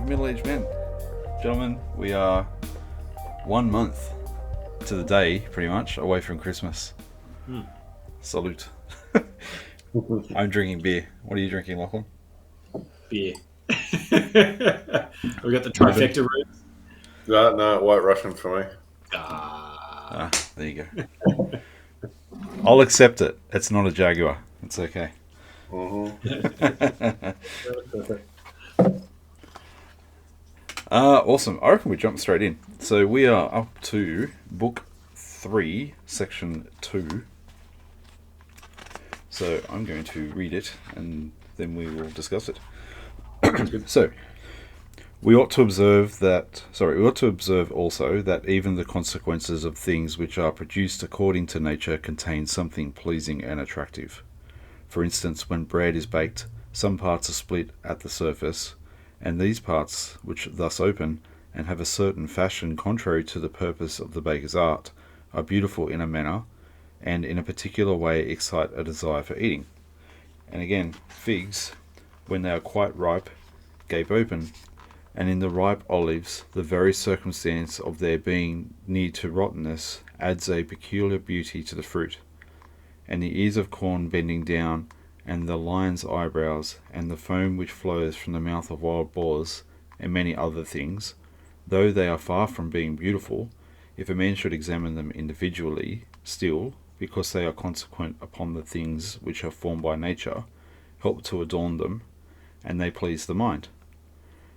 middle-aged men. Gentlemen, we are 1 month to the day, pretty much, away from Christmas. Salute. I'm drinking beer. What are you drinking, Lachlan? Beer. We got the trifecta roots. No, White Russian for me. There you go. I'll accept it. It's not a Jaguar. It's okay. Awesome. I reckon we jump straight in. So we are up to Book 3, Section 2. So I'm going to read it and then we will discuss it. So, we ought to observe also that even the consequences of things which are produced according to nature contain something pleasing and attractive. For instance, when bread is baked, some parts are split at the surface, and these parts, which thus open, and have a certain fashion contrary to the purpose of the baker's art, are beautiful in a manner, and in a particular way excite a desire for eating. And again, figs, when they are quite ripe, gape open, and in the ripe olives, the very circumstance of their being near to rottenness adds a peculiar beauty to the fruit. And the ears of corn bending down, and the lion's eyebrows, and the foam which flows from the mouth of wild boars, and many other things, though they are far from being beautiful, if a man should examine them individually, still, because they are consequent upon the things which are formed by nature, help to adorn them, and they please the mind.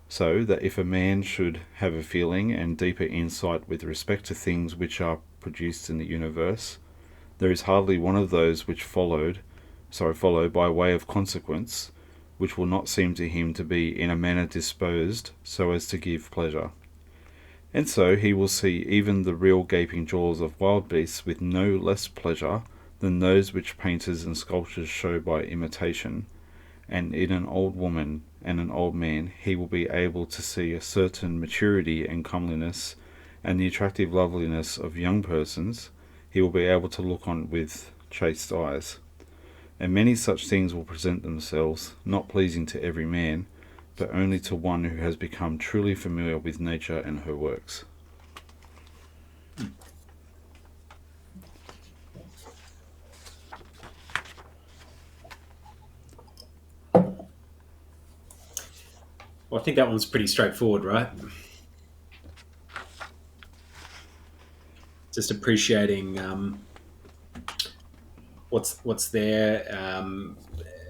So that if a man should have a feeling and deeper insight with respect to things which are produced in the universe, there is hardly one of those which follow by way of consequence, which will not seem to him to be in a manner disposed so as to give pleasure. And so he will see even the real gaping jaws of wild beasts with no less pleasure than those which painters and sculptors show by imitation, and in an old woman and an old man he will be able to see a certain maturity and comeliness, and the attractive loveliness of young persons he will be able to look on with chaste eyes. And many such things will present themselves, not pleasing to every man, but only to one who has become truly familiar with nature and her works. Well, I think that one's pretty straightforward, right? Just appreciating what's there,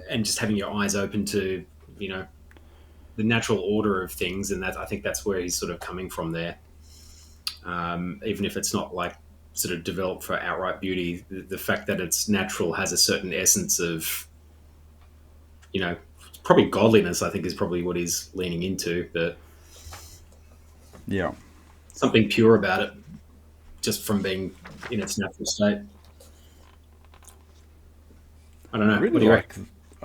and just having your eyes open to, the natural order of things, and I think that's where he's sort of coming from there. Even if it's not like sort of developed for outright beauty, the fact that it's natural has a certain essence of, probably godliness, I think, is probably what he's leaning into, but yeah, something pure about it, just from being in its natural state. I don't know. I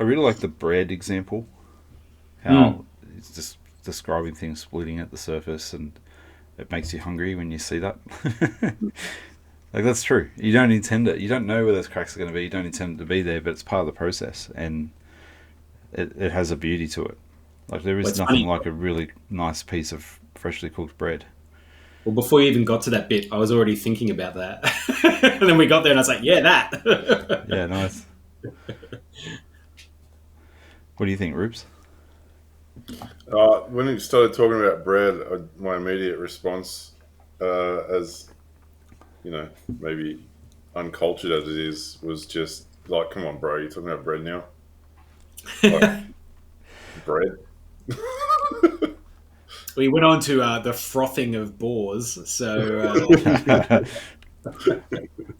really like the bread example. How it's just describing things splitting at the surface, and it makes you hungry when you see that. Like, that's true. You don't intend it. You don't know where those cracks are going to be. You don't intend it to be there, but it's part of the process, and it has a beauty to it. Like, there is nothing like a really nice piece of freshly cooked bread. Well, before you even got to that bit, I was already thinking about that. And then we got there and I was like, yeah, that. Yeah, nice. What do you think, Rubes? When you started talking about bread, my immediate response, as maybe uncultured as it is, was just like, "Come on, bro, you're talking about bread now." Like, bread. We went on to the frothing of boars. So,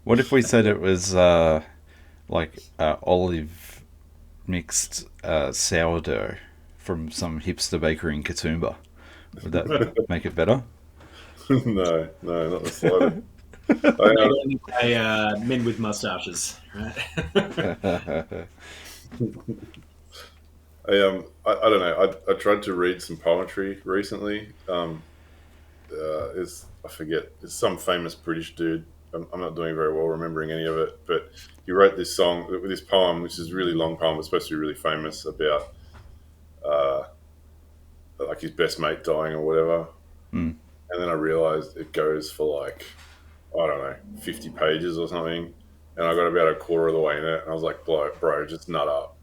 what if we said it was olive mixed sourdough from some hipster bakery in Katoomba? Would that make it better? No, not the slightest. Men with mustaches, right? I don't know. I tried to read some poetry recently. I forget. It's some famous British dude. I'm not doing very well remembering any of it, but he wrote this poem, which is a really long poem. It's supposed to be really famous about, like his best mate dying or whatever. Mm. And then I realized it goes for like, I don't know, 50 pages or something. And I got about a quarter of the way in it, and I was like, bro, just nut up.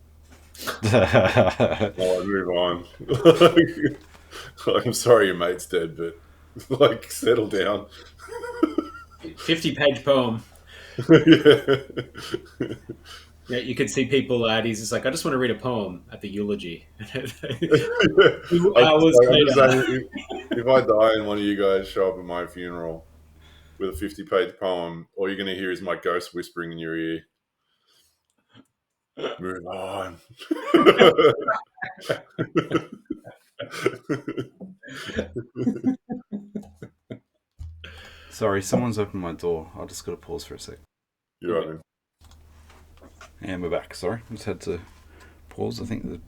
I'll move on. Like, I'm sorry your mate's dead, but like, settle down. 50-page poem. Yeah. Yeah, you could see people he's just like, I just want to read a poem at the eulogy. I'm 2 hours just later. saying, if I die and one of you guys show up at my funeral with a 50-page poem, all you're going to hear is my ghost whispering in your ear. Move on. Sorry, someone's opened my door. I just got to pause for a sec. You're right, man. And we're back. Sorry, just had to pause. I think the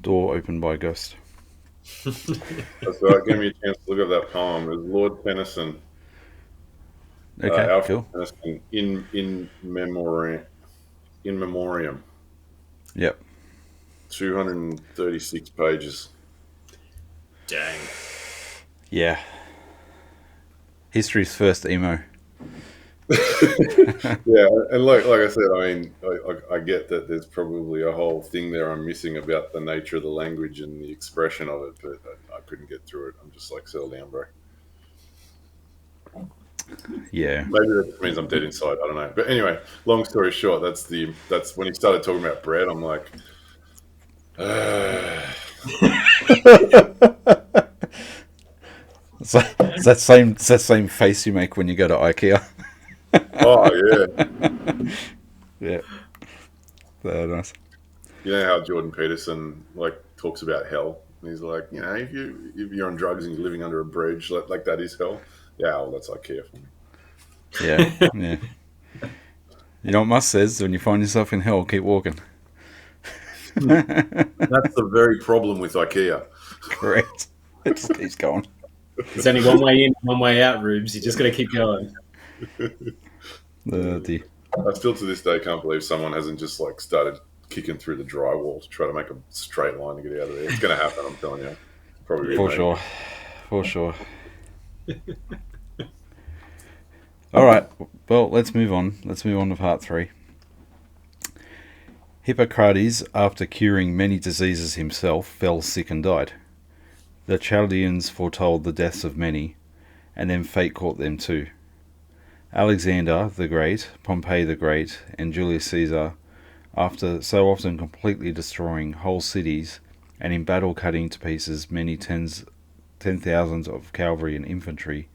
door opened by a ghost. That's right. Give me a chance to look at that poem. It was Lord Tennyson. Okay, Alfred cool. Tennyson, in memoriam. Yep. 236 pages. Dang. Yeah. History's first emo. Yeah, and like I said, I mean, I get that there's probably a whole thing there I'm missing about the nature of the language and the expression of it, but I couldn't get through it. I'm just like, settle down, bro. Yeah. Maybe that just means I'm dead inside. I don't know. But anyway, long story short, that's when he started talking about bread. I'm like, It's that same face you make when you go to IKEA. oh yeah. Yeah. Nice. You know how Jordan Peterson like talks about hell? And he's like, you know, if you're on drugs and you're living under a bridge, like that is hell. Yeah, well, that's IKEA for me. Yeah. Yeah. You know what Musk says? When you find yourself in hell, keep walking. That's the very problem with IKEA. Correct. It just keeps going. There's only one way in, one way out, Rubes. You just got to keep going. I still to this day can't believe someone hasn't just like started kicking through the drywall to try to make a straight line to get out of there. It's going to happen, I'm telling you. Probably For sure. All right. Well, let's move on. Let's move on to part 3. Hippocrates, after curing many diseases himself, fell sick and died. The Chaldeans foretold the deaths of many, and then fate caught them too. Alexander the Great, Pompey the Great, and Julius Caesar, after so often completely destroying whole cities and in battle cutting to pieces many tens thousands of cavalry and infantry,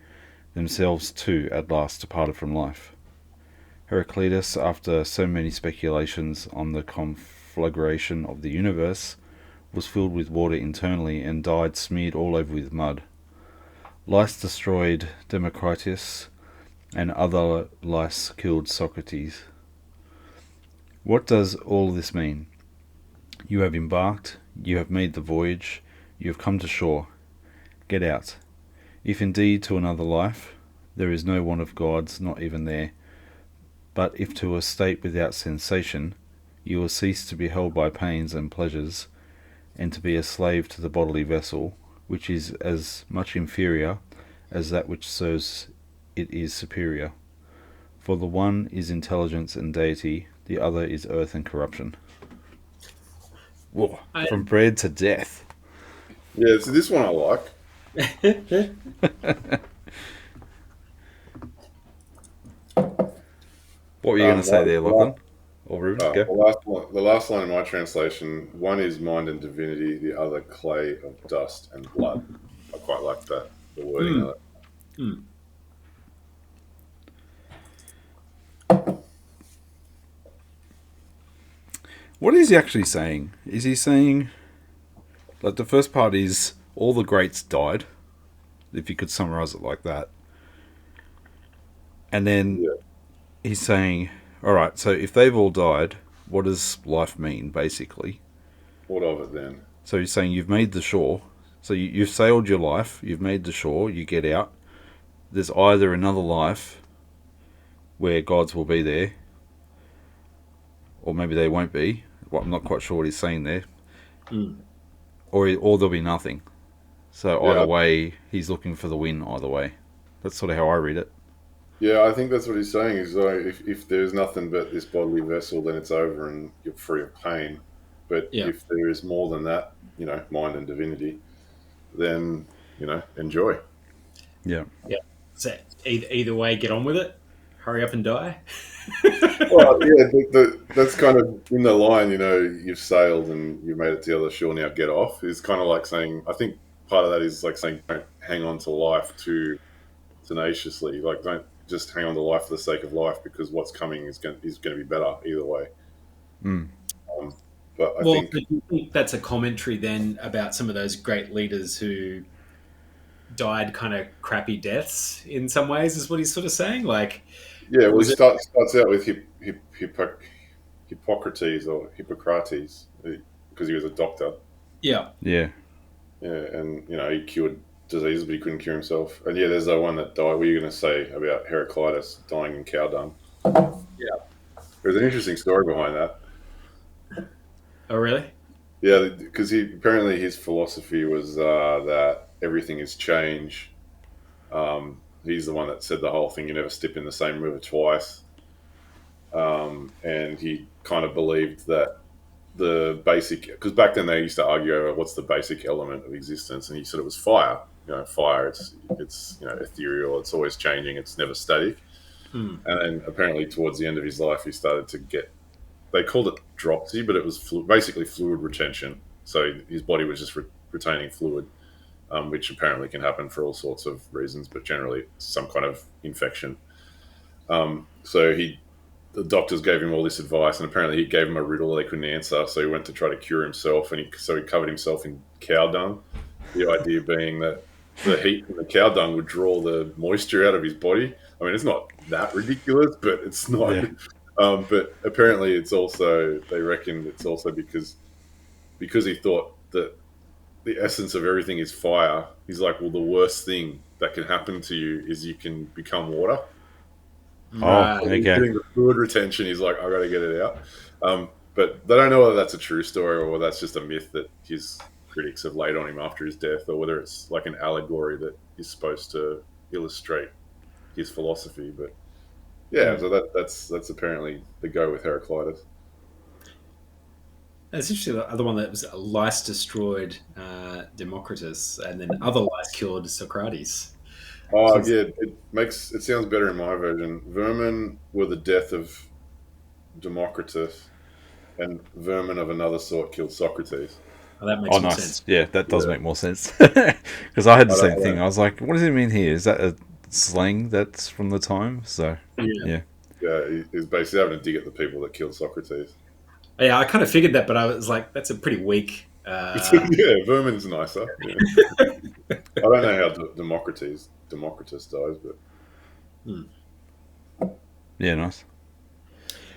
themselves too at last departed from life. Heraclitus, after so many speculations on the conflagration of the universe, was filled with water internally and died smeared all over with mud. Lice destroyed Democritus, and other lice killed Socrates. What does all this mean? You have embarked, you have made the voyage, you have come to shore. Get out. If indeed to another life, there is no want of gods, not even there. But if to a state without sensation, you will cease to be held by pains and pleasures, and to be a slave to the bodily vessel, which is as much inferior as that which serves it is superior. For the one is intelligence and deity, the other is earth and corruption. Whoa, from bread to death. Yeah, so this one I like. What were you going to say there, Lachlan? Or Ruben? The last line in my translation, one is mind and divinity, the other clay of dust and blood. I quite like that, the wording of it. What is he actually saying? Is he saying, like, the first part is all the greats died, if you could summarize it like that. And then he's saying, all right, so if they've all died, what does life mean, basically? What of it then? So he's saying you've made the shore. So you've sailed your life, you've made the shore, you get out. There's either another life where gods will be there, or maybe they won't be. Well, I'm not quite sure what he's saying there. Or there'll be nothing. So Yeah. either way, he's looking for the win. Either way, that's sort of how I read it. Yeah, I think that's what he's saying. Is like if there's nothing but this bodily vessel, then it's over and you're free of pain. But Yeah. if there is more than that, mind and divinity, then enjoy. Yeah. Yeah. So either way, get on with it. Hurry up and die. Well, yeah, that's kind of in the line. You've sailed and you made it to the other shore. Now get off. Is kind of like saying. I think part of that is like saying don't hang on to life too tenaciously. Like don't just hang on to life for the sake of life because what's coming is going to be better either way. Mm. But I Well, think do you think that's a commentary then about some of those great leaders who died kind of crappy deaths in some ways, is what he's sort of saying? Like, yeah. Well, he was it? starts out with Hippocrates or Hippocrates because he was a doctor. Yeah. Yeah. Yeah, and he cured diseases, but he couldn't cure himself. And yeah, there's that one that died. What were you going to say about Heraclitus dying in cow dung? Yeah. There's an interesting story behind that. Oh, really? Yeah, because apparently his philosophy was that everything is change. He's the one that said the whole thing: you never step in the same river twice. And he kind of believed that the basic, because back then they used to argue over what's the basic element of existence, and he said it was fire. Fire. It's ethereal. It's always changing. It's never static. Hmm. And then apparently towards the end of his life, he started to get. They called it dropsy, but it was basically fluid retention. So his body was just retaining fluid, which apparently can happen for all sorts of reasons, but generally some kind of infection. So the doctors gave him all this advice, and apparently he gave him a riddle they couldn't answer. So he went to try to cure himself, and he covered himself in cow dung. The idea being that the heat from the cow dung would draw the moisture out of his body. I mean, it's not that ridiculous, but it's not. Yeah. But apparently, they reckon it's also because he thought that the essence of everything is fire. He's like, well, the worst thing that can happen to you is you can become water. Oh, okay. Getting the fluid retention, he's like, I got to get it out. But they don't know whether that's a true story or whether that's just a myth that his critics have laid on him after his death, or whether it's like an allegory that is supposed to illustrate his philosophy. But yeah, so that's apparently the go with Heraclitus. It's interesting. The other one that was lice destroyed Democritus, and then other lice cured Socrates. Oh yeah, it sounds better in my version. Vermin were the death of Democritus, and vermin of another sort killed Socrates. Oh, that makes more nice. sense. Yeah, that does make more sense. Because I had the I same don't- thing. I was like, what does it mean here? Is that a slang that's from the time? So, yeah. Yeah, he's basically having to dig at the people that killed Socrates. Yeah, I kind of figured that, but I was like, that's a pretty weak. Yeah, vermin's nicer. Yeah. I don't know how Democritus dies, but Yeah, nice.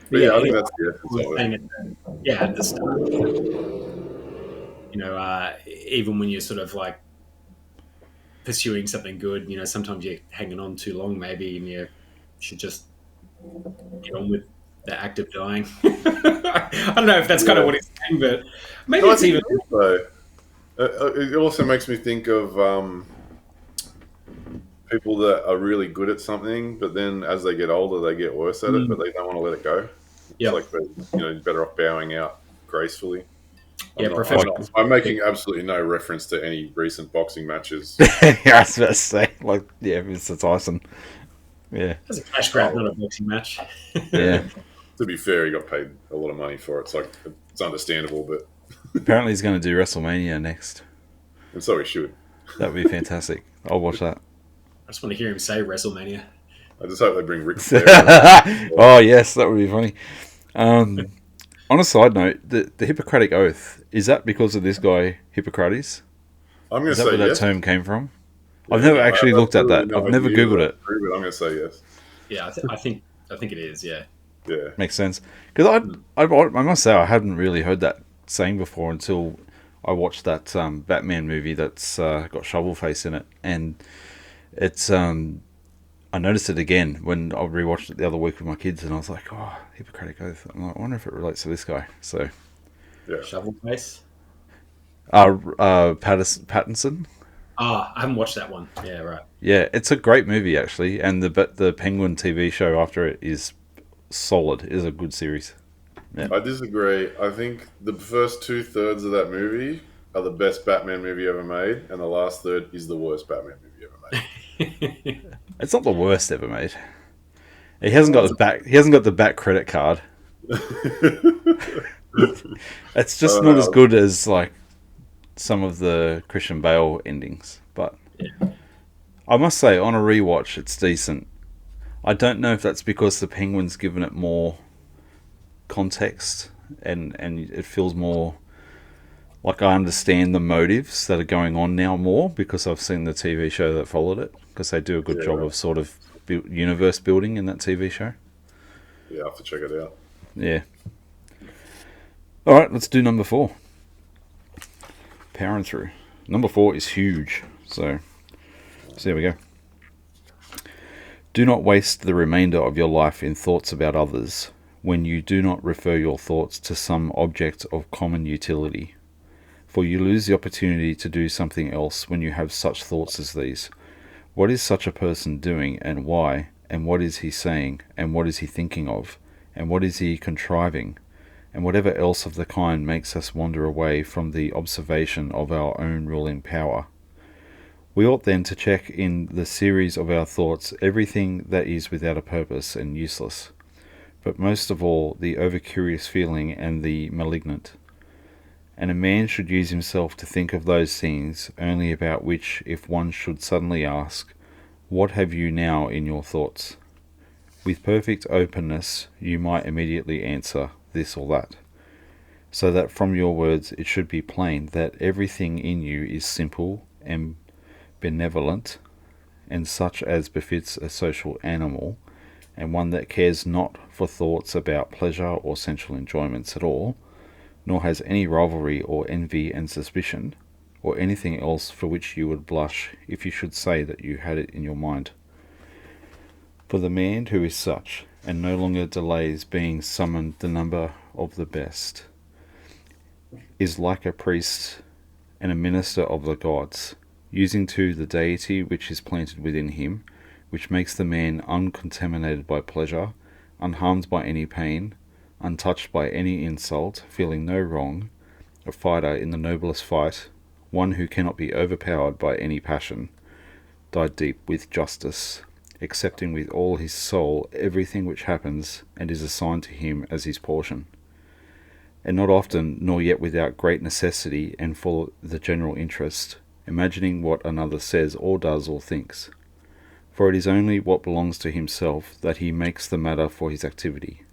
yeah, I think that's the essence of it. Yeah, at the start. Even when you're sort of like pursuing something good, sometimes you're hanging on too long, maybe, and you should just get on with the act of dying. I don't know if that's kind of what he's saying, but maybe No, I it's think even. it is, though. It also makes me think of people that are really good at something, but then as they get older, they get worse at it, but they don't want to let it go. Yeah. It's like, better off bowing out gracefully. Yeah, professional. I'm making absolutely no reference to any recent boxing matches. Yeah, I was about to say, like, yeah, Mr. Tyson. Yeah. It's a cash grab, not a boxing match. Yeah. To be fair, he got paid a lot of money for it. It's like, it's understandable, but Apparently he's going to do WrestleMania next. and so he should. That would be fantastic. I'll watch that. I just want to hear him say WrestleMania. I just hope they bring Rick Flair. Oh, yes, that would be funny. On a side note, the Hippocratic Oath, is that because of this guy, Hippocrates? I'm going Is to that say where yes. that term came from? I've never actually looked at that. I've never Googled it. But I'm going to say yes. Yeah, I think it is. Yeah. Yeah. Makes sense. Because I must say, I hadn't really heard that saying before until I watched that Batman movie that's got Shovelface in it. And it's... I noticed it again when I rewatched it the other week with my kids, and I was like, "Oh, Hippocratic Oath." I'm like, I wonder if it relates to this guy. So, Yeah. Shovel face. Pattinson. Ah, I haven't watched that one. Yeah, right. Yeah, it's a great movie actually, and the Penguin TV show after it is solid. It is a good series. Yeah. I disagree. I think the first 2/3 of that movie are the best Batman movie ever made, and the last third is the worst Batman movie ever made. It's not the worst ever made. He hasn't got the back. He hasn't got the back credit card. It's just not as good as like some of the Christian Bale endings. But I must say, on a rewatch, it's decent. I don't know if that's because the Penguin's given it more context and it feels more like I understand the motives that are going on now more because I've seen the TV show that followed it, because they do a good job of sort of universe building in that TV show. Yeah, I have to check it out. Yeah. All right, let's do number 4. Powering through. Number 4 is huge, so there we go. Do not waste the remainder of your life in thoughts about others when you do not refer your thoughts to some object of common utility. For you lose the opportunity to do something else when you have such thoughts as these. What is such a person doing, and why? And what is he saying? And what is he thinking of? And what is he contriving? And whatever else of the kind makes us wander away from the observation of our own ruling power. We ought then to check in the series of our thoughts everything that is without a purpose and useless, but most of all the over-curious feeling and the malignant. And a man should use himself to think of those things only about which, if one should suddenly ask, "What have you now in your thoughts?" with perfect openness you might immediately answer this or that, so that from your words it should be plain that everything in you is simple and benevolent, and such as befits a social animal, and one that cares not for thoughts about pleasure or sensual enjoyments at all, nor has any rivalry or envy and suspicion, or anything else for which you would blush if you should say that you had it in your mind. For the man who is such, and no longer delays being summoned the number of the best, is like a priest and a minister of the gods, using to the deity which is planted within him, which makes the man uncontaminated by pleasure, unharmed by any pain, untouched by any insult, feeling no wrong, a fighter in the noblest fight, one who cannot be overpowered by any passion, died deep with justice, accepting with all his soul everything which happens and is assigned to him as his portion, and not often, nor yet without great necessity and for the general interest, imagining what another says or does or thinks. For it is only what belongs to himself that he makes the matter for his activity,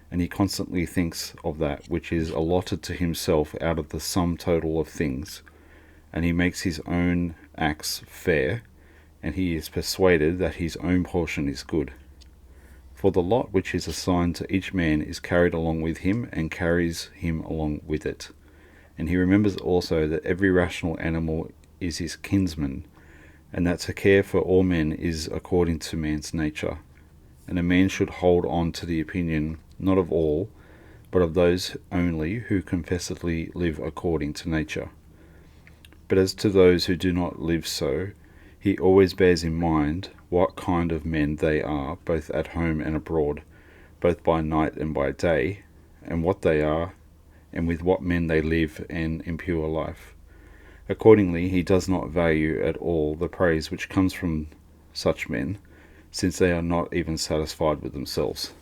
and he constantly thinks of that which is allotted to himself out of the sum total of things, and he makes his own acts fair, and he is persuaded that his own portion is good. For the lot which is assigned to each man is carried along with him and carries him along with it. And he remembers also that every rational animal is his kinsman, and that to care for all men is according to man's nature. And a man should hold on to the opinion not of all, but of those only who confessedly live according to nature. But as to those who do not live so, he always bears in mind what kind of men they are, both at home and abroad, both by night and by day, and what they are, and with what men they live an impure life. Accordingly, he does not value at all the praise which comes from such men, since they are not even satisfied with themselves.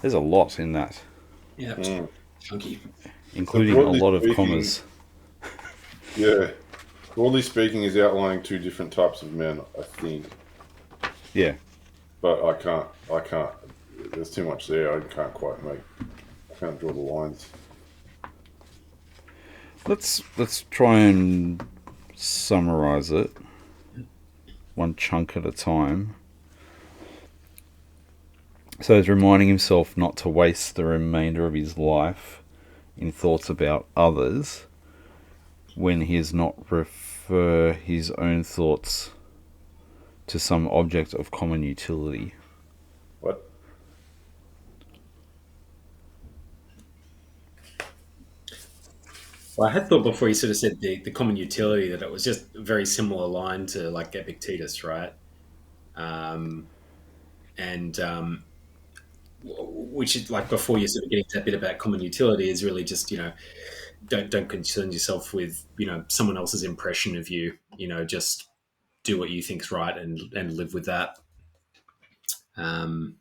There's a lot in that. Yeah, chunky. Including a lot of commas. Yeah. Broadly speaking, he's outlining two different types of men, I think. Yeah. But I can't, there's too much there. I can't draw the lines. Let's try and summarize it one chunk at a time. So he's reminding himself not to waste the remainder of his life in thoughts about others when he does not refer his own thoughts to some object of common utility. What? Well, I had thought before you sort of said the common utility that it was just a very similar line to like Epictetus, right? Um, and which is like before you sort of get into that bit about common utility is really just don't concern yourself with someone else's impression of you. Just do what you think's right and live with that. Um,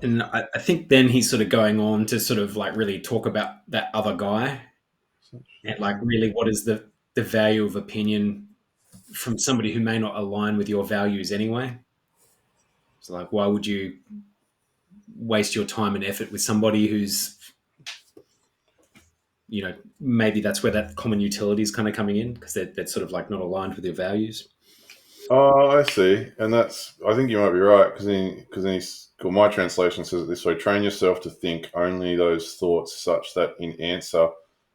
and I think then he's sort of going on to sort of like really talk about that other guy and like really what is the value of opinion from somebody who may not align with your values anyway. So like, why would you waste your time and effort with somebody who's maybe that's where that common utility is kind of coming in because they're sort of like not aligned with your values. Oh, I see. And I think you might be right well, my translation says it this way: train yourself to think only those thoughts such that in answer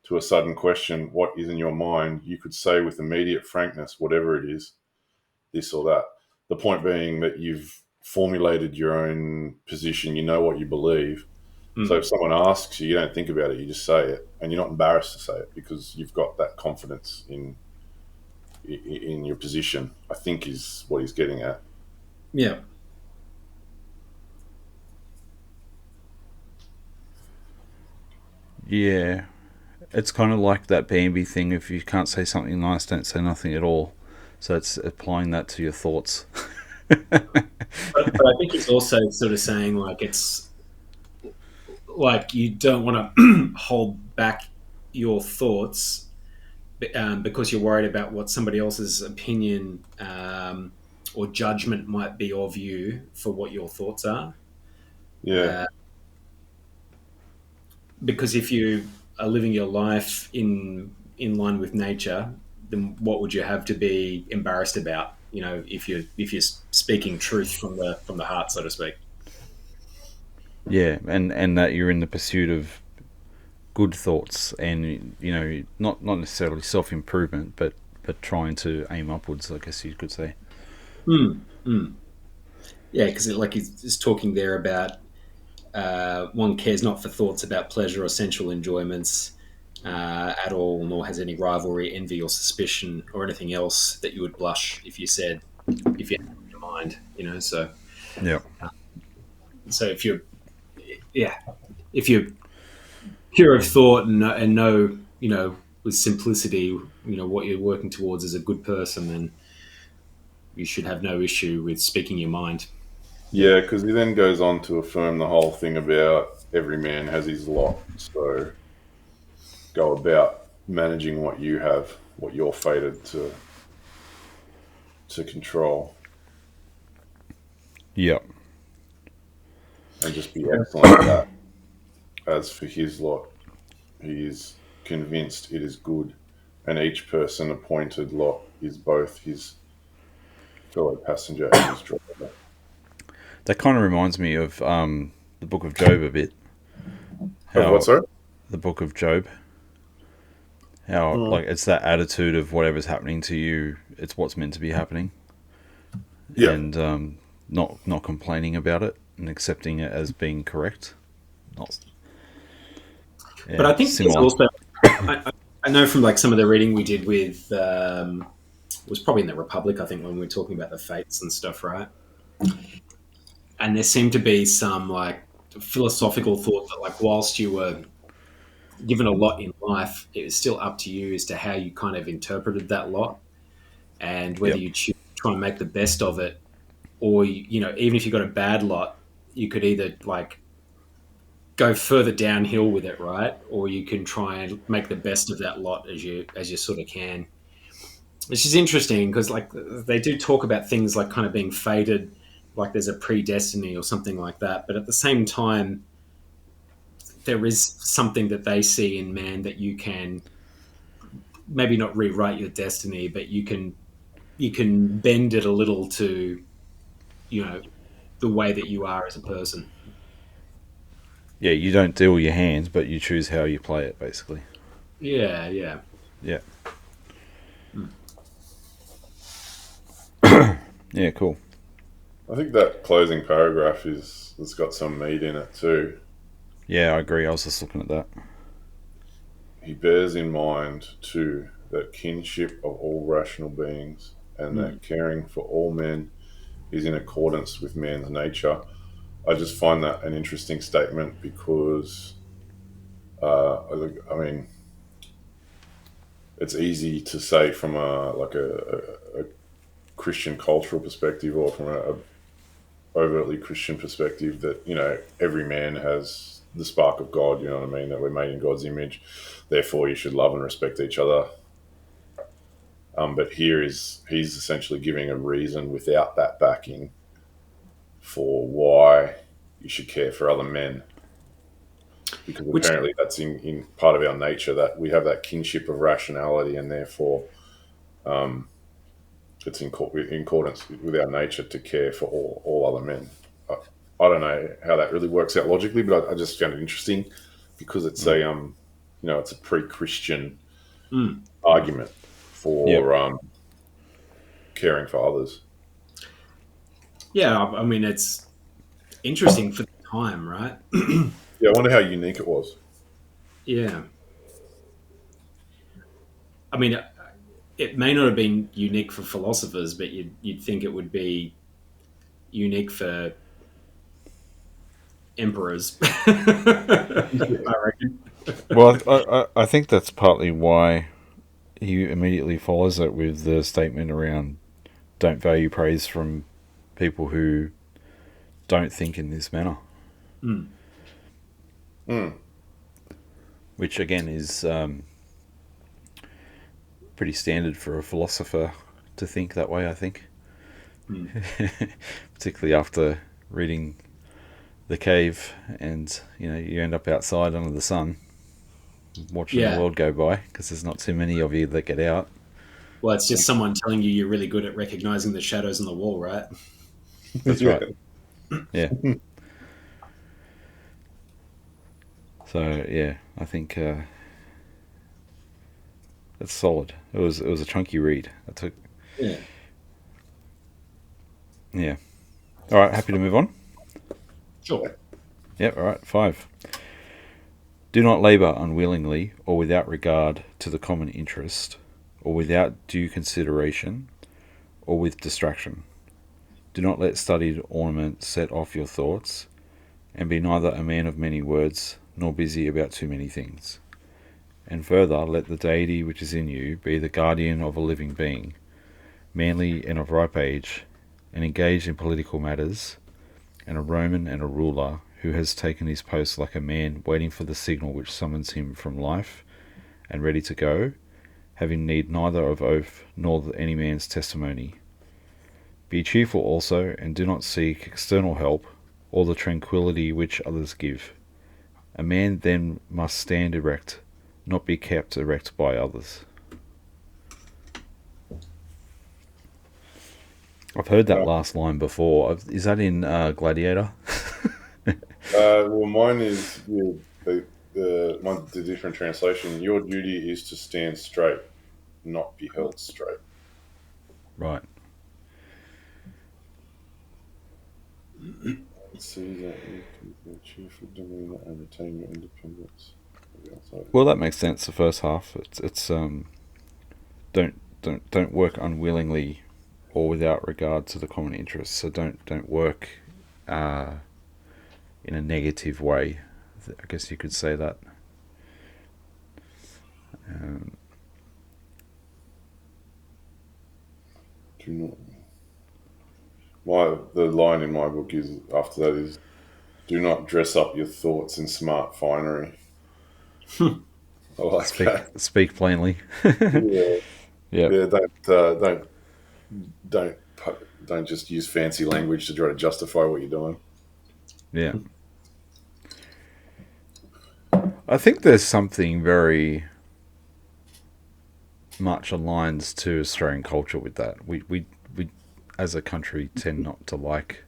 to a sudden question, what is in your mind, you could say with immediate frankness, whatever it is, this or that. The point being that you've formulated your own position, you know what you believe. So if someone asks you, you don't think about it, you just say it, and you're not embarrassed to say it because you've got that confidence in your position, I think is what he's getting at. Yeah. Yeah. It's kind of like that Bambi thing. If you can't say something nice, don't say nothing at all. So it's applying that to your thoughts. But I think he's also sort of saying like it's like you don't want to hold back your thoughts because you're worried about what somebody else's opinion or judgment might be of you for what your thoughts are. Yeah. Because if you are living your life in line with nature, then what would you have to be embarrassed about? If you're speaking truth from the heart, so to speak. Yeah, and that you're in the pursuit of good thoughts, and not necessarily self improvement, but trying to aim upwards, I guess you could say. Yeah, because like he's talking there about one cares not for thoughts about pleasure or sensual enjoyments at all, nor has any rivalry, envy, or suspicion, or anything else that you would blush if you said if you had in your mind. Yeah. So if you're pure of thought and know with simplicity what you're working towards as a good person, then you should have no issue with speaking your mind. Yeah, because he then goes on to affirm the whole thing about every man has his lot. So go about managing what you have, what you're fated to control, Yeah. and just be excellent at that. As for his lot, he is convinced it is good, and each person appointed lot is both his fellow passenger and his driver. That kind of reminds me of the Book of Job a bit. Of what, sorry? The Book of Job. How like it's that attitude of whatever's happening to you, it's what's meant to be happening. Yeah. And not complaining about it and accepting it as being correct. Not. Yeah, But I think there's also I know from like some of the reading we did with it was probably in the Republic, I think, when we were talking about the fates and stuff, right? And there seemed to be some like philosophical thought that like whilst you were given a lot in life, it was still up to you as to how you kind of interpreted that lot and whether Yep. you choose to try and make the best of it, or even if you got a bad lot, you could either like go further downhill with it, right? Or you can try and make the best of that lot as you sort of can. Which is interesting because like they do talk about things like kind of being fated, like there's a predestiny or something like that. But at the same time, there is something that they see in man that you can maybe not rewrite your destiny, but you can bend it a little to the way that you are as a person. Yeah, you don't deal your hands, but you choose how you play it, basically. Yeah. Yeah. Yeah, cool. I think that closing paragraph has got some meat in it too. Yeah, I agree. I was just looking at that. He bears in mind too that kinship of all rational beings and that caring for all men is in accordance with man's nature. I just find that an interesting statement because, I mean, it's easy to say from a Christian cultural perspective or from a overtly Christian perspective that every man has the spark of God. You know what I mean? That we're made in God's image, therefore you should love and respect each other. But he's essentially giving a reason without that backing for why you should care for other men, because Which, apparently that's in part of our nature that we have that kinship of rationality, and therefore it's in accordance with our nature to care for all other men. I don't know how that really works out logically, but I just found it interesting because it's it's a pre-Christian argument Yep. for caring for others. yeah, I mean, it's interesting for the time, right? Yeah, I wonder how unique it was. Yeah. I mean, it may not have been unique for philosophers, but you'd think it would be unique for emperors. I reckon. Well, I think that's partly why he immediately follows it with the statement around don't value praise from people who don't think in this manner. Which, again, is pretty standard for a philosopher to think that way, I think. Particularly after reading The Cave and, you end up outside under the sun watching the Yeah. world go by because there's not too many of you that get out. Well, it's just someone telling you you're really good at recognizing the shadows on the wall, right? That's right. Yeah. So, yeah, I think it's solid. It was a chunky read. Yeah. Yeah. All right, happy to move on? Sure. Yep, all right, 5. Do not labour unwillingly or without regard to the common interest, or without due consideration, or with distraction. Do not let studied ornament set off your thoughts, and be neither a man of many words, nor busy about too many things. And further, let the deity which is in you be the guardian of a living being, manly and of ripe age, and engaged in political matters, and a Roman and a ruler, who has taken his post like a man waiting for the signal which summons him from life, and ready to go, having need neither of oath nor any man's testimony. Be cheerful also, and do not seek external help, or the tranquillity which others give. A man then must stand erect, not be kept erect by others. I've heard that last line before. Is that in Gladiator? Well, mine is the different translation. Your duty is to stand straight, not be held straight. Right. See that you keep a cheerful demeanour and retain your independence. Well, that makes sense. The first half, it's don't work unwillingly or without regard to the common interest. So don't work in a negative way. I guess you could say that. Do not. The line in my book is after that is, do not dress up your thoughts in smart finery. I like that. Speak plainly. Yeah. Yeah. Yeah. Don't just use fancy language to try to justify what you're doing. Yeah. I think there's something very much aligns to Australian culture with that. We as a country tend not to like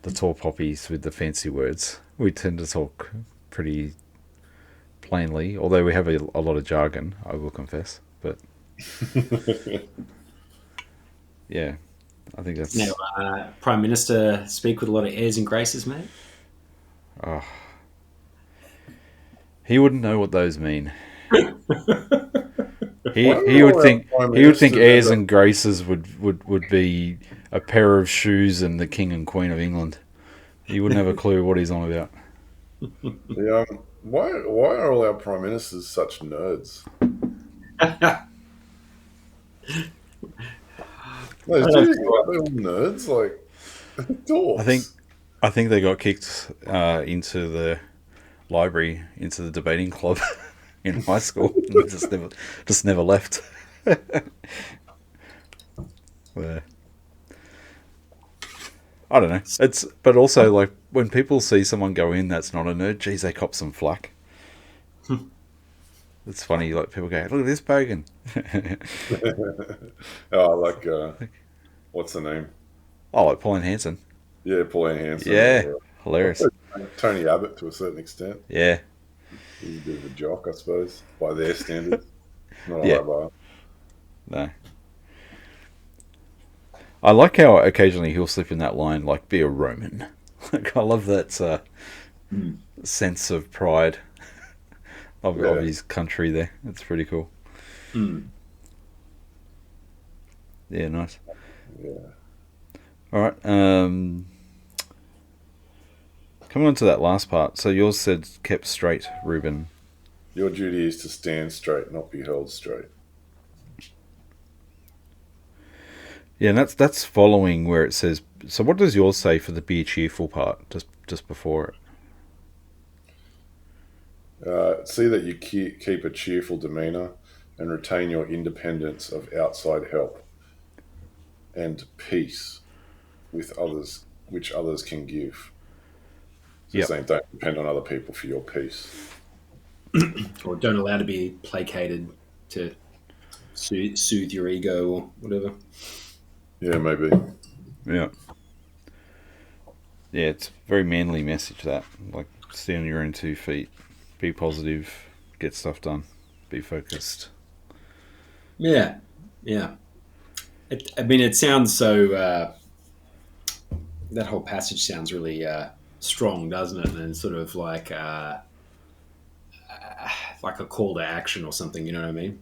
the tall poppies with the fancy words. We tend to talk pretty plainly, although we have a lot of jargon, I will confess. But yeah, I think that's... Now, Prime Minister speak with a lot of airs and graces, mate. Oh, he wouldn't know what those mean. Why don't He would all our think prime he would think ministers airs end and graces would be a pair of shoes and the King and Queen of England. He wouldn't have a clue what he's on about. why are all our prime ministers such nerds? No, seriously, are they all nerds? Like dorks. I think they got kicked into the library, into the debating club in high school, and just never left. Where I don't know. But also like when people see someone go in that's not a nerd, geez, they cop some flack. It's funny, like people go, look at this bogan. Oh, like what's the name? Oh, like Pauline Hanson. Yeah, Pauline Hanson. Yeah, hilarious. Tony Abbott to a certain extent. Yeah. He's a bit of a jock, I suppose, by their standards. Not Yeah. our bar. No. I like how occasionally he'll slip in that line, like, be a Roman. Like, I love that sense of pride of his country there. It's pretty cool. Yeah, nice. Yeah. All right. Coming on to that last part. So yours said kept straight, Ruben. Your duty is to stand straight, not be held straight. Yeah, and that's following where it says. So what does yours say for the be cheerful part? Just before it. See that you keep a cheerful demeanour and retain your independence of outside help and peace with others, which others can give. So Yep. saying don't depend on other people for your peace. Or don't allow to be placated to soothe your ego or whatever. Yeah, maybe. Yeah. Yeah, it's a very manly message that. Like, stand on your own 2 feet. Be positive. Get stuff done. Be focused. Yeah. Yeah. It sounds so... that whole passage sounds really strong, doesn't it? And sort of like a call to action or something, you know what I mean?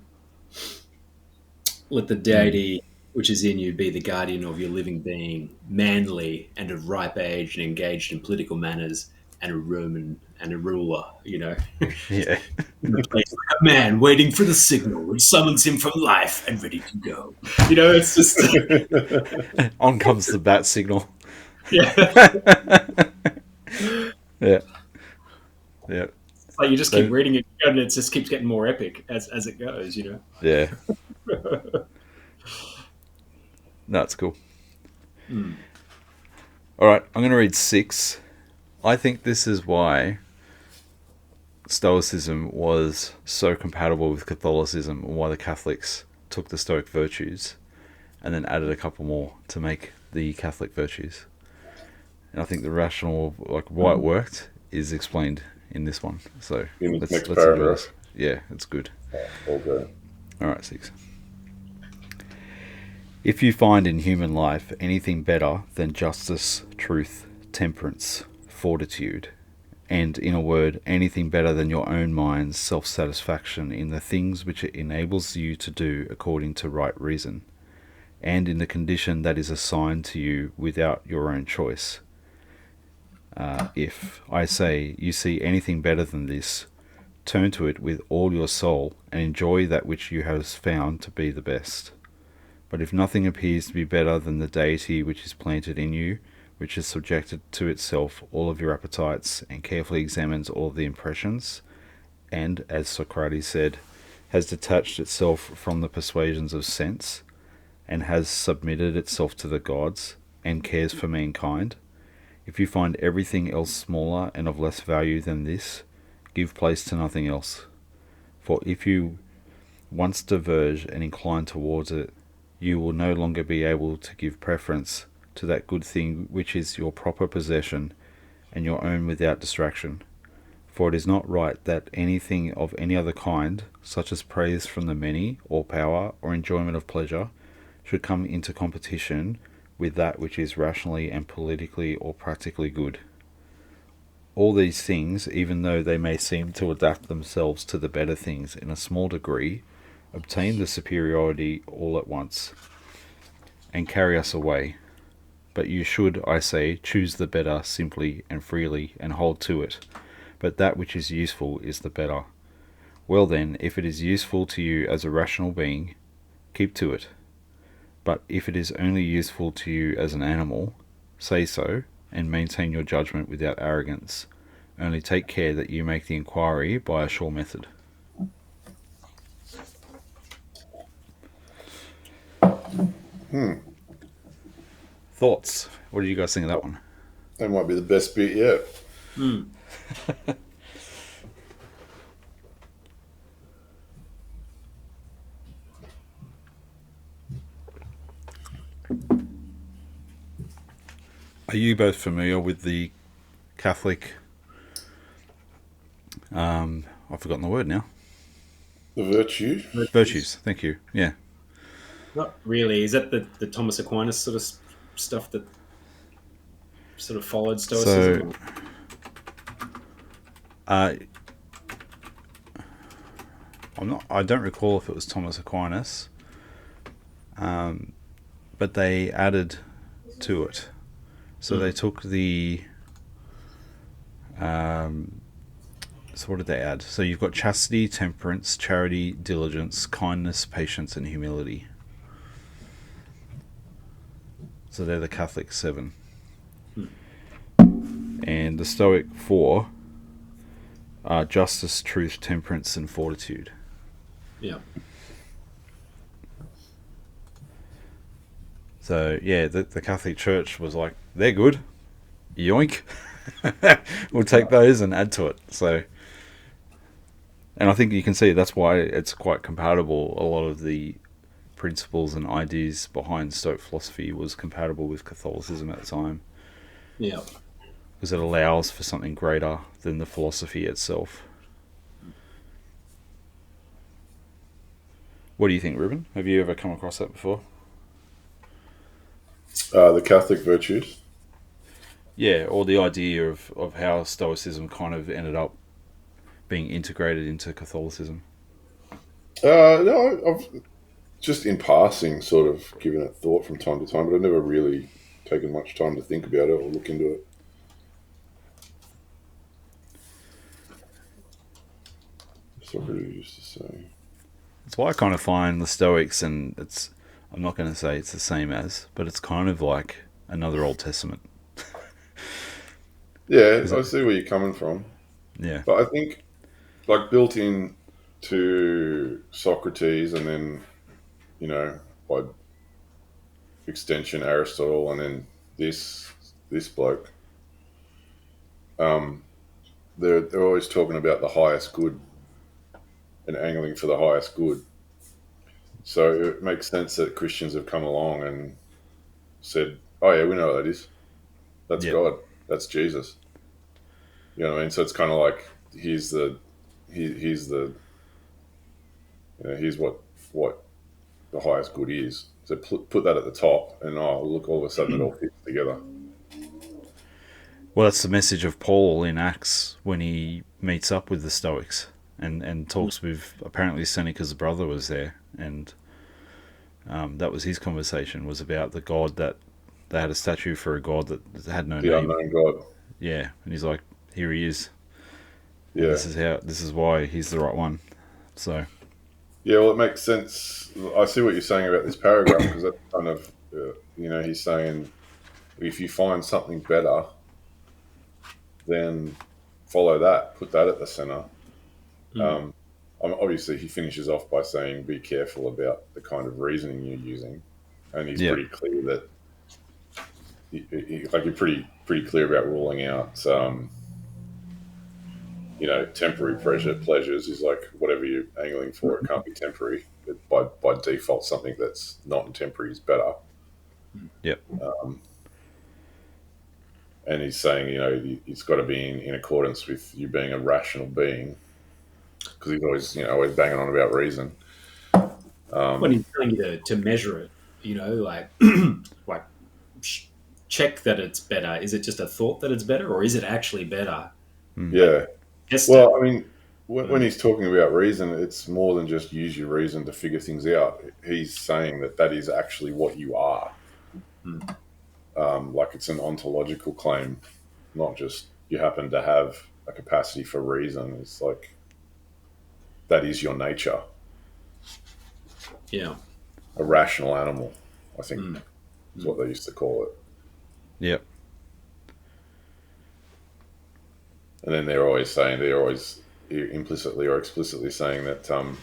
Let the deity which is in you be the guardian of your living being, manly and of ripe age and engaged in political manners and a Roman and a ruler, you know. Yeah. A man waiting for the signal which summons him from life and ready to go. You know, it's just... On comes the bat signal. Yeah. Yeah. Yeah. Like you just keep reading it and it just keeps getting more epic as it goes, you know. Yeah. No, it's cool. All right, I'm going to read 6. I think this is why Stoicism was so compatible with Catholicism, and why the Catholics took the Stoic virtues and then added a couple more to make the Catholic virtues. And I think the rationale, like why it worked, is explained in this one. So In let's next enjoy paragraph. this. Yeah, it's good. Okay. All right, 6. If you find in human life anything better than justice, truth, temperance, fortitude, and, in a word, anything better than your own mind's self-satisfaction in the things which it enables you to do according to right reason, and in the condition that is assigned to you without your own choice, if, I say, you see anything better than this, turn to it with all your soul and enjoy that which you have found to be the best. But if nothing appears to be better than the deity which is planted in you, which has subjected to itself all of your appetites and carefully examines all the impressions, and, as Socrates said, has detached itself from the persuasions of sense, and has submitted itself to the gods, and cares for mankind, if you find everything else smaller and of less value than this, give place to nothing else. For if you once diverge and incline towards it, you will no longer be able to give preference to that good thing which is your proper possession and your own without distraction. For it is not right that anything of any other kind, such as praise from the many, or power, or enjoyment of pleasure, should come into competition with that which is rationally and politically or practically good. All these things, even though they may seem to adapt themselves to the better things in a small degree, obtain the superiority all at once, and carry us away. But you should, I say, choose the better simply and freely, and hold to it. But that which is useful is the better. Well then, if it is useful to you as a rational being, keep to it. But if it is only useful to you as an animal, say so, and maintain your judgment without arrogance. Only take care that you make the inquiry by a sure method. Thoughts? What do you guys think of that one? That might be the best bit yet. Are you both familiar with the Catholic... I've forgotten the word now. The virtue? Virtues, thank you. Yeah. Not really. Is that the Thomas Aquinas sort of stuff that sort of followed Stoicism? I don't recall if it was Thomas Aquinas, but they added to it. So they took the... so what did they add? So you've got chastity, temperance, charity, diligence, kindness, patience, and humility. So they're the Catholic 7. And the Stoic 4 are justice, truth, temperance, and fortitude. Yeah. So, yeah, the Catholic Church was like, they're good. Yoink. We'll take those and add to it. So, and I think you can see that's why it's quite compatible. A lot of the principles and ideas behind Stoic philosophy was compatible with Catholicism at the time. Yeah. Because it allows for something greater than the philosophy itself. What do you think, Ruben? Have you ever come across that before? The Catholic virtues? Yeah, or the idea of how Stoicism kind of ended up being integrated into Catholicism. No, I've just in passing sort of given it thought from time to time, but I've never really taken much time to think about it or look into it. Socrates used to say. That's why I kind of find the Stoics, and I'm not going to say it's the same as, but it's kind of like another Old Testament. Yeah, I see where you're coming from. Yeah. But I think, like, built in to Socrates and then, by extension, Aristotle, and then this bloke, they're always talking about the highest good and angling for the highest good. So it makes sense that Christians have come along and said, "Oh yeah, we know what that is. That's God. That's Jesus." You know what I mean? So it's kind of like here's what the highest good is. So put that at the top, and look, all of a sudden it all fits together. Well, that's the message of Paul in Acts when he meets up with the Stoics and talks with, apparently Seneca's brother was there, and that was his conversation, was about the God that they had a statue for, a God that had no The name. unknown God. Yeah, and he's like, here he is. Yeah. This is why he's the right one. So. Yeah, well, it makes sense. I see what you're saying about this paragraph, because that's kind of, he's saying if you find something better, then follow that, put that at the center. Obviously, he finishes off by saying, be careful about the kind of reasoning you're using. And he's pretty clear that, you're pretty clear about ruling out temporary pleasures. Is like whatever you're angling for, it can't be temporary. By default, something that's not temporary is better. Yep. And he's saying, it's got to be in accordance with you being a rational being, because he's always banging on about reason. When he's telling you to measure it, like check that it's better? Is it just a thought that it's better, or is it actually better? Yeah. Test it. Well, I mean, when he's talking about reason, it's more than just use your reason to figure things out. He's saying that is actually what you are. Like it's an ontological claim, not just you happen to have a capacity for reason. It's like that is your nature. Yeah. A rational animal, I think, is what they used to call it. Yep. And then they're always implicitly or explicitly saying that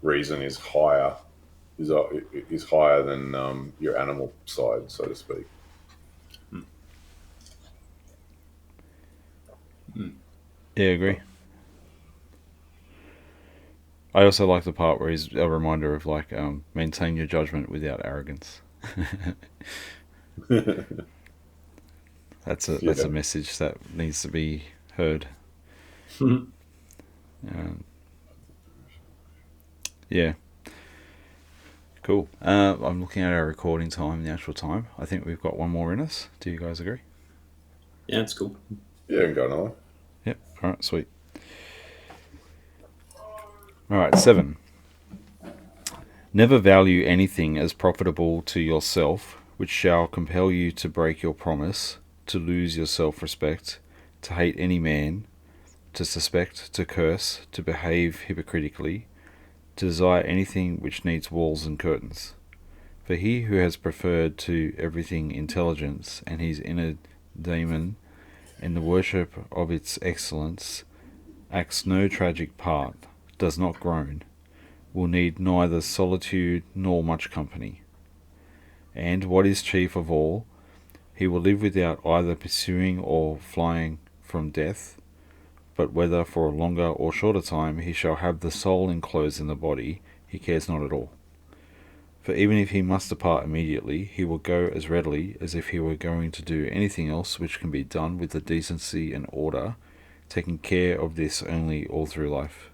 reason is higher than your animal side, so to speak. Yeah, agree. I also like the part where he's a reminder of like maintain your judgment without arrogance. That's a message that needs to be heard. Yeah. Cool. I'm looking at our recording time, the actual time. I think we've got one more in us. Do you guys agree? Yeah, it's cool. Yeah, and go on. Yep. All right, sweet. All right, 7. Never value anything as profitable to yourself, which shall compel you to break your promise, to lose your self-respect, to hate any man, to suspect, to curse, to behave hypocritically, to desire anything which needs walls and curtains. For he who has preferred to everything intelligence, and his inner daemon, in the worship of its excellence, acts no tragic part, does not groan, will need neither solitude nor much company. And, what is chief of all, he will live without either pursuing or flying from death, but whether for a longer or shorter time he shall have the soul enclosed in the body, he cares not at all. For even if he must depart immediately, he will go as readily as if he were going to do anything else which can be done with the decency and order, taking care of this only all through life,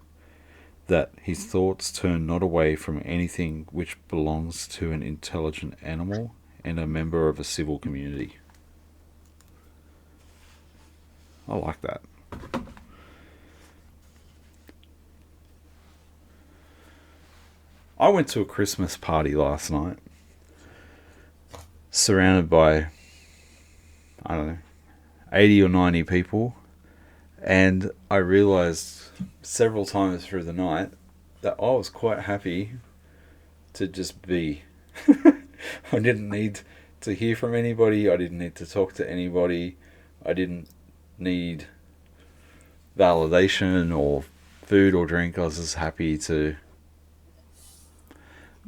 that his thoughts turn not away from anything which belongs to an intelligent animal and a member of a civil community. I like that. I went to a Christmas party last night, surrounded by, I don't know, 80 or 90 people, and I realised several times through the night that I was quite happy to just be. I didn't need to hear from anybody, I didn't need to talk to anybody, I didn't need validation or food or drink. I was just happy to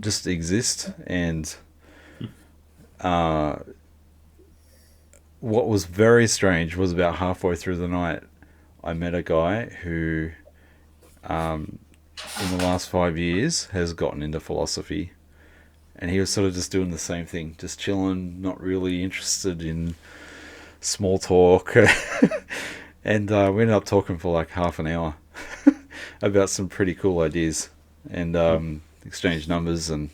just exist. And what was very strange was about halfway through the night I met a guy who in the last 5 years has gotten into philosophy, and he was sort of just doing the same thing, just chilling, not really interested in small talk. And we ended up talking for like half an hour about some pretty cool ideas, and exchanged numbers, and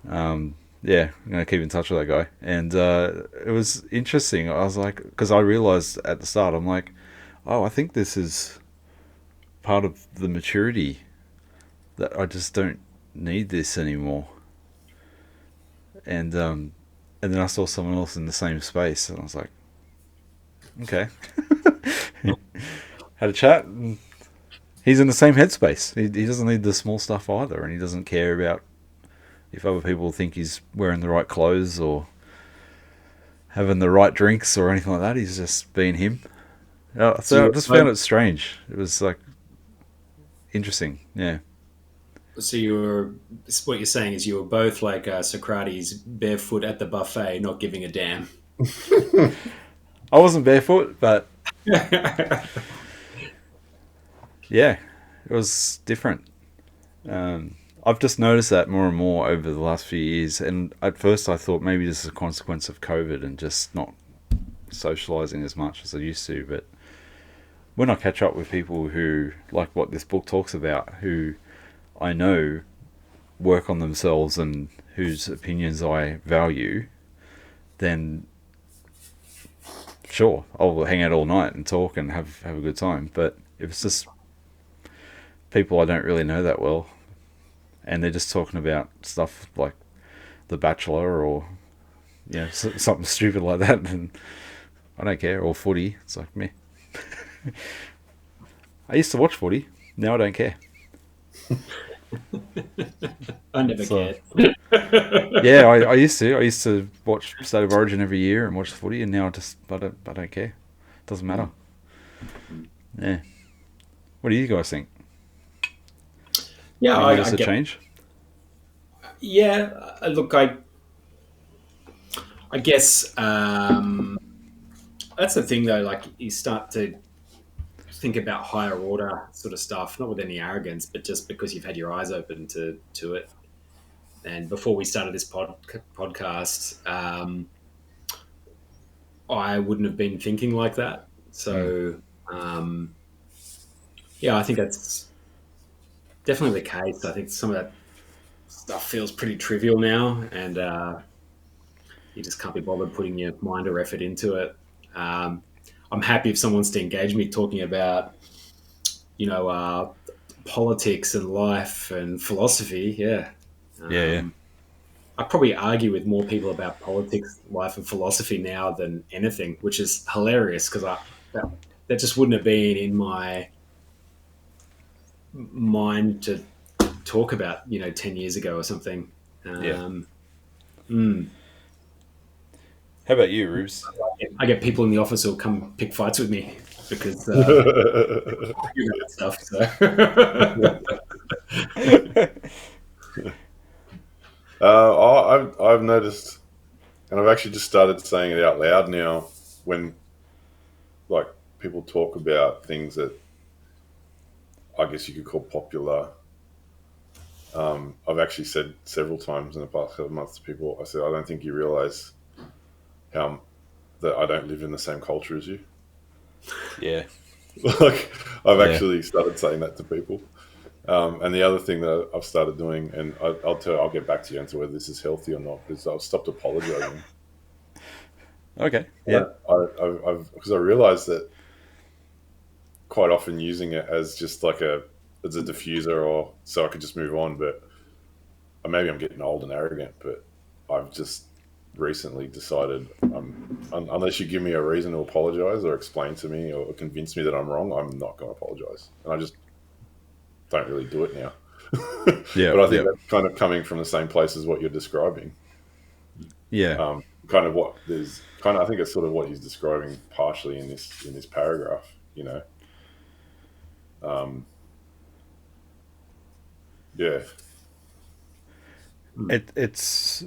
yeah, I'm going to keep in touch with that guy. And it was interesting. I was like, because I realized at the start, I'm like, oh, I think this is part of the maturity, that I just don't need this anymore. And then I saw someone else in the same space, and I was like, okay. Had a chat, and he's in the same headspace. He doesn't need the small stuff either, and he doesn't care about if other people think he's wearing the right clothes or having the right drinks or anything like that. He's just being him. So I just found it strange. It was like interesting, yeah. So what you're saying is you were both like Socrates, barefoot at the buffet, not giving a damn. I wasn't barefoot, but yeah, it was different. I've just noticed that more and more over the last few years, and at first I thought maybe this is a consequence of COVID and just not socializing as much as I used to. But when I catch up with people who, like what this book talks about, who I know work on themselves and whose opinions I value, then sure, I'll hang out all night and talk and have a good time. But if it's just people I don't really know that well, and they're just talking about stuff like The Bachelor or something stupid like that, and I don't care, or footy, it's like me. I used to watch footy, now I don't care. I never cared. Yeah, I used to. I used to watch State of Origin every year and watch the footy, and now I don't care. It doesn't matter. Yeah. What do you guys think? Yeah, I guess a change. Yeah, look, I guess that's the thing though. Like you start to think about higher order sort of stuff, not with any arrogance, but just because you've had your eyes open to it. And before we started this podcast, I wouldn't have been thinking like that. So, I think that's definitely the case. I think some of that stuff feels pretty trivial now, and you just can't be bothered putting your mind or effort into it. I'm happy if someone wants to engage me talking about, politics and life and philosophy. Yeah. I probably argue with more people about politics, life, and philosophy now than anything, which is hilarious because that just wouldn't have been in my mind to talk about, 10 years ago or something. How about you, Rubes? I get people in the office who'll come pick fights with me because that stuff. So. I've noticed, and I've actually just started saying it out loud now when, like, people talk about things that I guess you could call popular. I've actually said several times in the past couple of months to people, I said, I don't think you realise that I don't live in the same culture as you. Yeah. Like, I've actually started saying that to people. And the other thing that I've started doing, and I'll get back to you into whether this is healthy or not, is I've stopped apologising. Okay. Yeah. Because I realised that quite often using it as just like as a diffuser, or so I could just move on. But maybe I'm getting old and arrogant, but I've just recently decided, unless you give me a reason to apologise or explain to me or convince me that I'm wrong, I'm not going to apologise. And I just don't really do it now. But I think that's kind of coming from the same place as what you're describing. Yeah. Kind of what there's kind of, I think it's sort of what he's describing partially in this paragraph, Yeah. It's.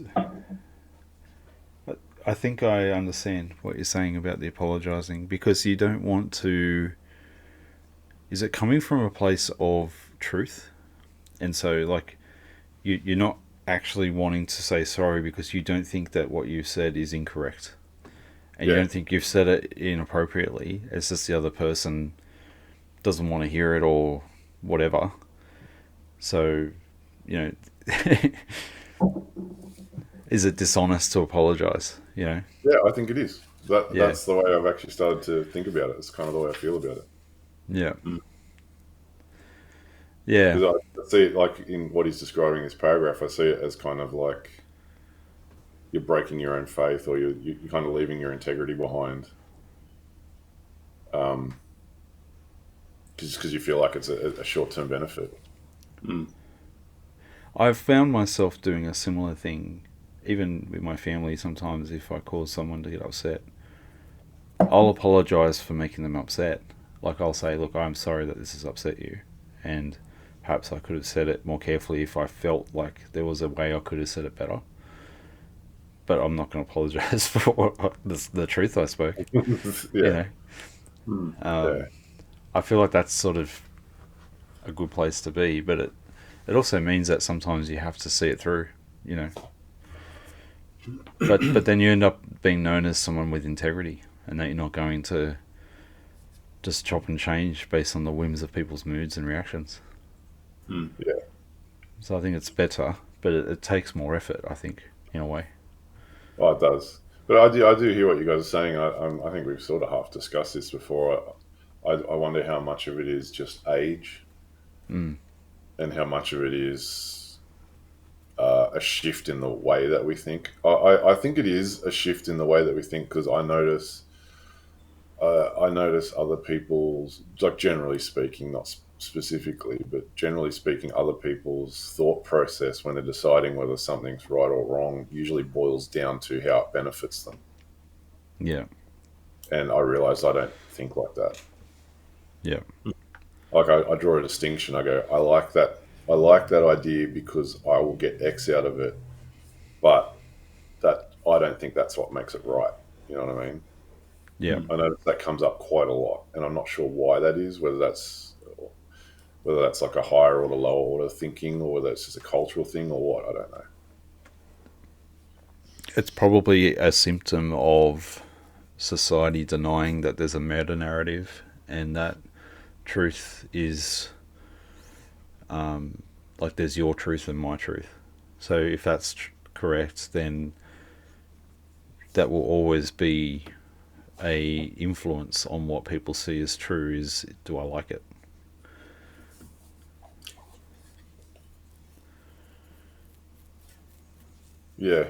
I think I understand what you're saying about the apologising, because you don't want to. Is it coming from a place of truth? And so, like, you're not actually wanting to say sorry because you don't think that what you said is incorrect. And you don't think you've said it inappropriately. It's just the other person doesn't want to hear it or whatever. So, is it dishonest to apologise? Yeah, I think it is. That's the way I've actually started to think about it. It's kind of the way I feel about it. Yeah. Yeah. Because I see it like in what he's describing in this paragraph, I see it as kind of like you're breaking your own faith, or you're kind of leaving your integrity behind. Just because you feel like it's a short-term benefit. I've found myself doing a similar thing, even with my family. Sometimes if I cause someone to get upset, I'll apologise for making them upset. Like, I'll say, look, I'm sorry that this has upset you, and perhaps I could have said it more carefully if I felt like there was a way I could have said it better. But I'm not going to apologise for the truth I spoke. I feel like that's sort of a good place to be, but it also means that sometimes you have to see it through, But then you end up being known as someone with integrity, and that you're not going to just chop and change based on the whims of people's moods and reactions. Yeah. So I think it's better, but it takes more effort, I think, in a way. Oh, it does. But I do hear what you guys are saying. I think we've sort of half discussed this before. I wonder how much of it is just age, and how much of it is a shift in the way that we think. I think it is a shift in the way that we think, because I notice other people's, like, generally speaking, not specifically, but generally speaking, other people's thought process when they're deciding whether something's right or wrong usually boils down to how it benefits them. Yeah. And I realise I don't think like that. Yeah. Like, I draw a distinction. I go, I like that idea because I will get X out of it, but that I don't think that's what makes it right. You know what I mean? Yeah. I know that comes up quite a lot, and I'm not sure why that is. Whether that's like a higher or the lower order thinking, or whether it's just a cultural thing, or what, I don't know. It's probably a symptom of society denying that there's a meta narrative, and that truth is like there's your truth and my truth. So if that's correct, then that will always be a influence on what people see as true. Is, do I like it? Yeah,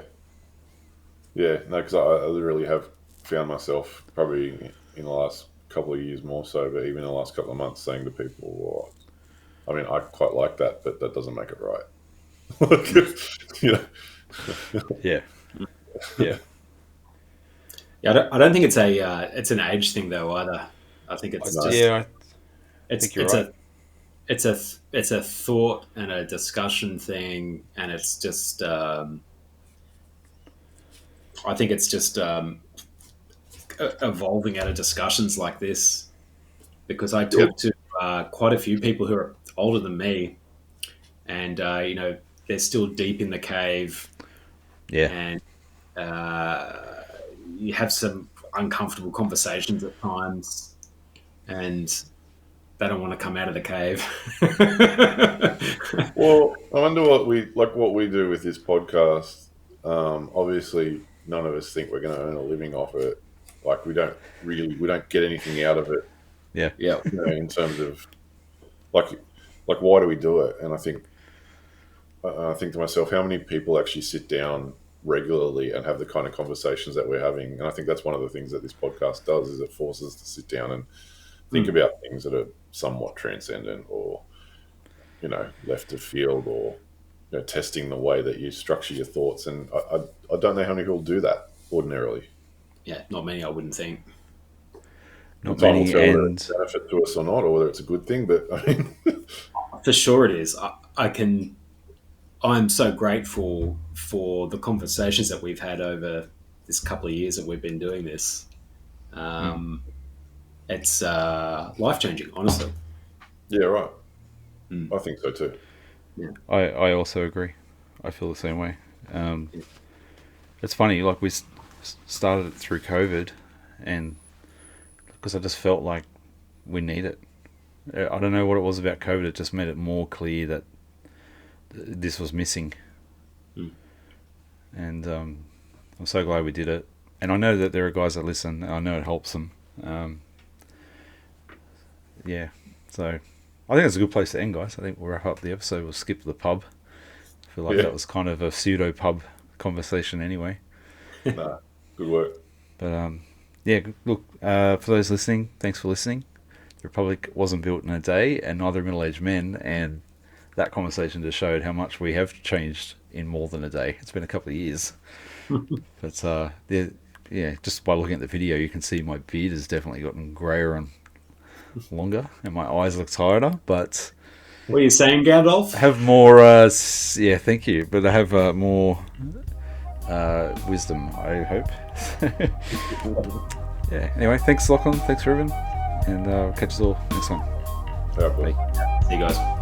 no, because I literally have found myself, probably in the last couple of years more so, but even in the last couple of months, saying to people, well, I mean, I quite like that, but that doesn't make it right. You know? Yeah. Yeah. Yeah, I don't think it's an age thing though either. I think it's just I it's think you're it's right. it's a thought and a discussion thing, and it's just I think it's just evolving out of discussions like this, because I talk to quite a few people who are older than me, and they're still deep in the cave, Yeah. and you have some uncomfortable conversations at times, and they don't want to come out of the cave. Well, I wonder what we do with this podcast. Obviously, none of us think we're going to earn a living off it. Like, we don't get anything out of it. Yeah. Yeah. In terms of like why do we do it? And I think to myself, how many people actually sit down regularly and have the kind of conversations that we're having? And I think that's one of the things that this podcast does, is it forces us to sit down and think about things that are somewhat transcendent, or left of field, or testing the way that you structure your thoughts. And I don't know how many people do that ordinarily. Yeah, not many, I wouldn't think. Not Time will many, tell whether and it's a benefit to us or not, or whether it's a good thing. But I mean, For sure it is. I'm so grateful for the conversations that we've had over this couple of years that we've been doing this. It's life-changing, honestly. yeah, right. I think so too. I also agree. I feel the same way. It's funny, like we started it through COVID, and because I just felt like we need it. I don't know what it was about COVID. It just made it more clear that this was missing. And I'm so glad we did it. And I know that there are guys that listen. And I know it helps them. Yeah. So I think it's a good place to end, guys. I think we'll wrap up the episode. We'll skip to the pub. I feel like that was kind of a pseudo pub conversation anyway. Nah, good work. But yeah, look, for those listening, thanks for listening. The Republic wasn't built in a day, and neither are middle-aged men, and that conversation just showed how much we have changed in more than a day. It's been a couple of years. But yeah, just by looking at the video, you can see my beard has definitely gotten greyer and longer, and my eyes look tighter, but What are you saying, Gandalf? I have more, yeah, thank you, but I have more wisdom, I hope. Yeah, anyway, thanks Lachlan, thanks Ruben, and catch us all next time. Yeah, Bye. See you guys.